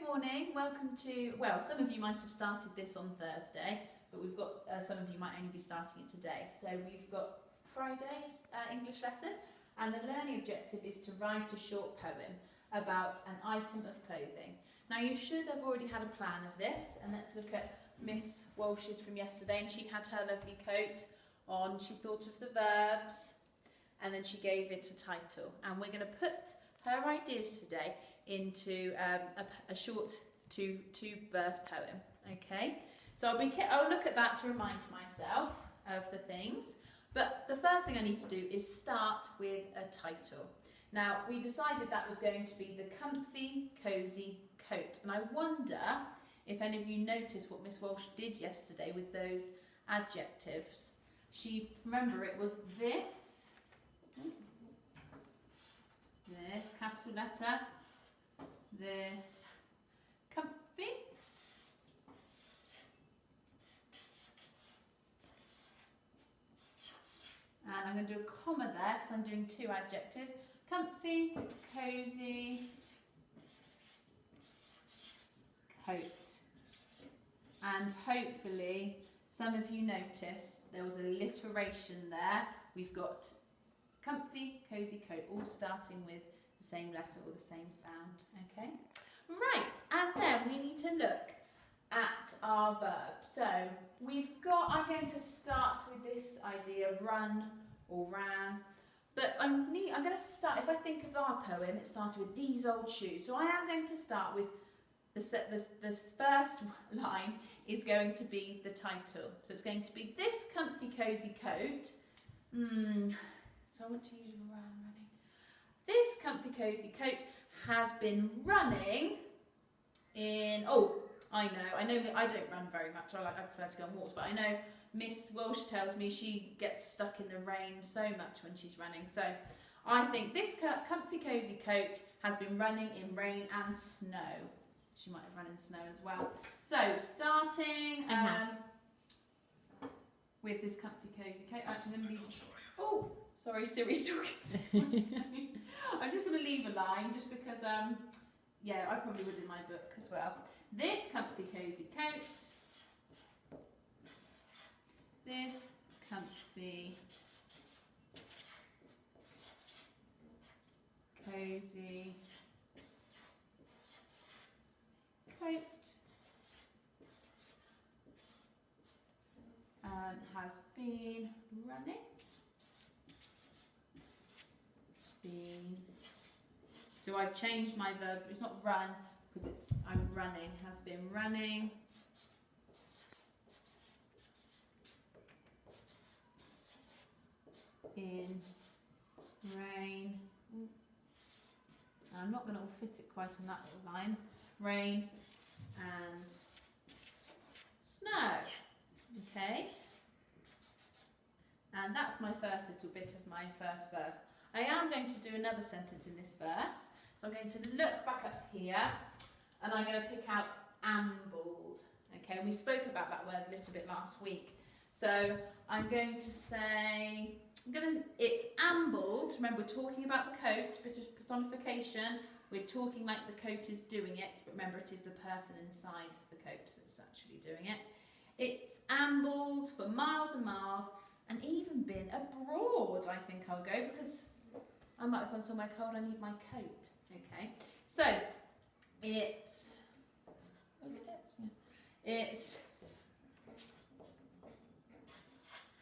morning, welcome to, well, some of you might have started this on Thursday, but we've got, some of you might only be starting it today. So we've got Friday's English lesson, and the learning objective is to write a short poem about an item of clothing. Now you should have already had a plan of this, and let's look at Miss Walsh's from yesterday, and she had her lovely coat on, she thought of the verbs, and then she gave it a title. And we're going to put her ideas today into a short two-verse poem, okay? So I'll look at that to remind myself of the things. But the first thing I need to do is start with a title. Now, we decided that was going to be the comfy, cosy coat. And I wonder if any of you noticed what Miss Walsh did yesterday with those adjectives. Remember, it was this capital letter, this comfy, and I'm going to do a comma there because I'm doing two adjectives, comfy, cosy, coat. And hopefully some of you noticed there was alliteration there. We've got comfy, cosy coat, all starting with the same letter or the same sound, okay? Right, and then we need to look at our verbs. So I'm going to start with this idea, run or ran, but I'm going to start, if I think of our poem, it started with these old shoes. So I am going to start with the first line is going to be the title. So it's going to be this comfy, cosy coat. So I want to use running. This comfy, cosy coat has been running in, I know I don't run very much, I prefer to go on walks, but I know Miss Walsh tells me she gets stuck in the rain so much when she's running. So I think this comfy, cosy coat has been running in rain and snow. She might have run in snow as well. So starting with this comfy, cosy coat, actually I'm going to leave. Oh, sorry, Siri's talking to me. I'm just going to leave a line just because, yeah, I probably would in my book as well. This comfy, cosy coat. This comfy, cosy coat has been running. So I've changed my verb, it's not run because I'm running, has been running. In rain. I'm not going to fit it quite on that little line. Rain and snow. Okay? And that's my first little bit of my first verse. I am going to do another sentence in this verse. So I'm going to look back up here and I'm going to pick out ambled. Okay, and we spoke about that word a little bit last week. So I'm going to say, it's ambled. Remember, we're talking about the coat, bit of personification. We're talking like the coat is doing it, but remember it is the person inside the coat that's actually doing it. It's ambled for miles and miles and even been abroad, I think I'll go, because I might have gone somewhere cold, I need my coat. Okay, so it's,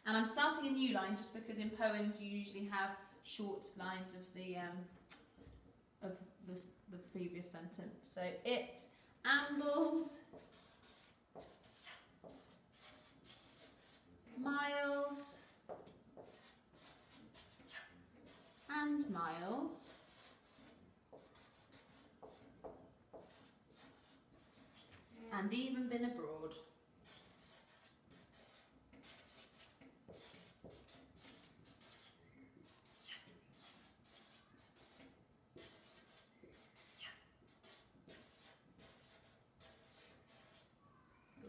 and I'm starting a new line just because in poems you usually have short lines of the previous sentence. So it ambled miles and miles and even been abroad.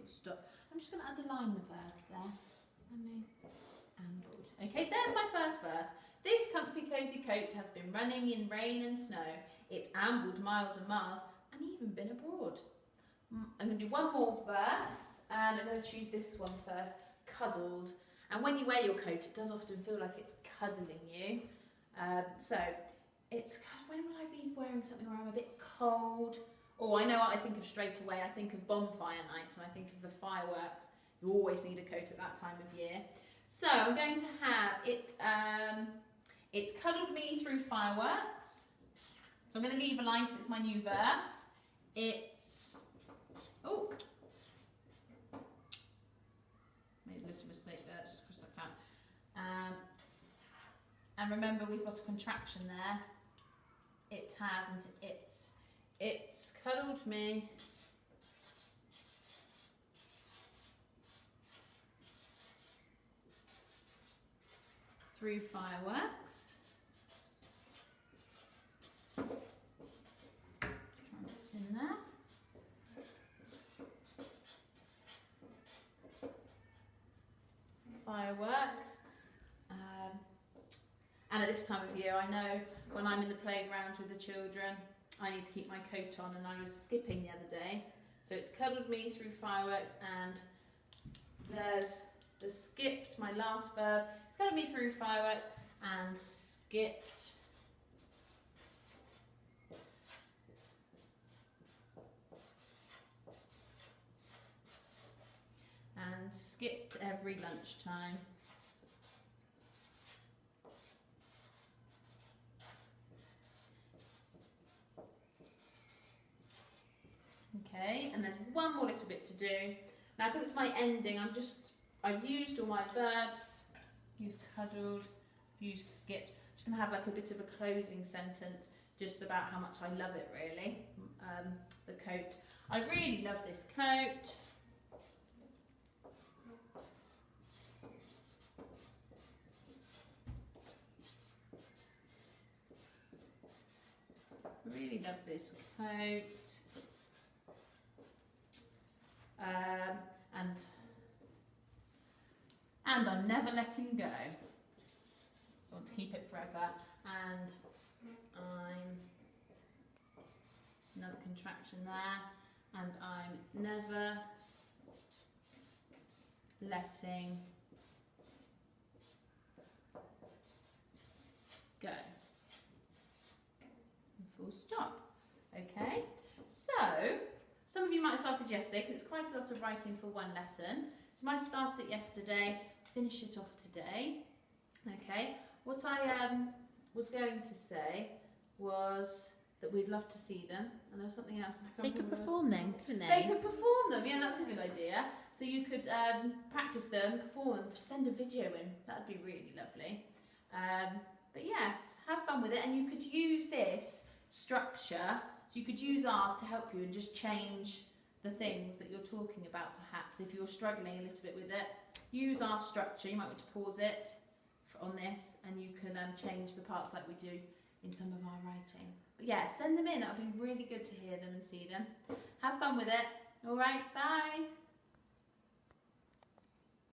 Stop. I'm just going to underline the verbs there. Ambled. Okay, there's my first verse. This comfy, cosy coat has been running in rain and snow. It's ambled miles and miles and even been abroad. I'm going to do one more verse, and I'm going to choose this one first, cuddled. And when you wear your coat, it does often feel like it's cuddling you. So it's, when will I be wearing something where I'm a bit cold? Oh, I know what I think of straight away. I think of bonfire nights, and I think of the fireworks. You always need a coat at that time of year. So I'm going to have it, it's cuddled me through fireworks. So I'm going to leave a line because it's my new verse. It's, oh, made a little mistake there, let's just cross that out. And remember, we've got a contraction there. It has, and it's cuddled me through fireworks. Try and put it in there. Fireworks. And at this time of year, I know when I'm in the playground with the children, I need to keep my coat on, and I was skipping the other day. So it's cuddled me through fireworks, and there's the skipped, my last verb. It's cuddled me through fireworks and skipped. And skipped every lunchtime. Okay, and there's one more little bit to do. Now, because it's my ending, I've used all my verbs, used cuddled, used skipped. I'm just going to have like a bit of a closing sentence just about how much I love it, really, the coat. I really love this coat. Really love this coat. And I'm never letting go. So I want to keep it forever. And I'm, another contraction there. And I'm never letting go. And full stop. Okay, so some of you might have started yesterday because it's quite a lot of writing for one lesson. So you might have started it yesterday, finish it off today. Okay, what I was going to say was that we'd love to see them, and there was something else. They could perform them, couldn't they? They could perform them, yeah, that's a good idea. So you could practice them, perform them, send a video in, that would be really lovely. But yes, have fun with it, and you could use this structure, so you could use ours to help you and just change the things that you're talking about perhaps. If you're struggling a little bit with it, use our structure. You might want to pause it on this, and you can change the parts like we do in some of our writing. But yeah, send them in, that'll be really good to hear them and see them. Have fun with it. Alright, bye.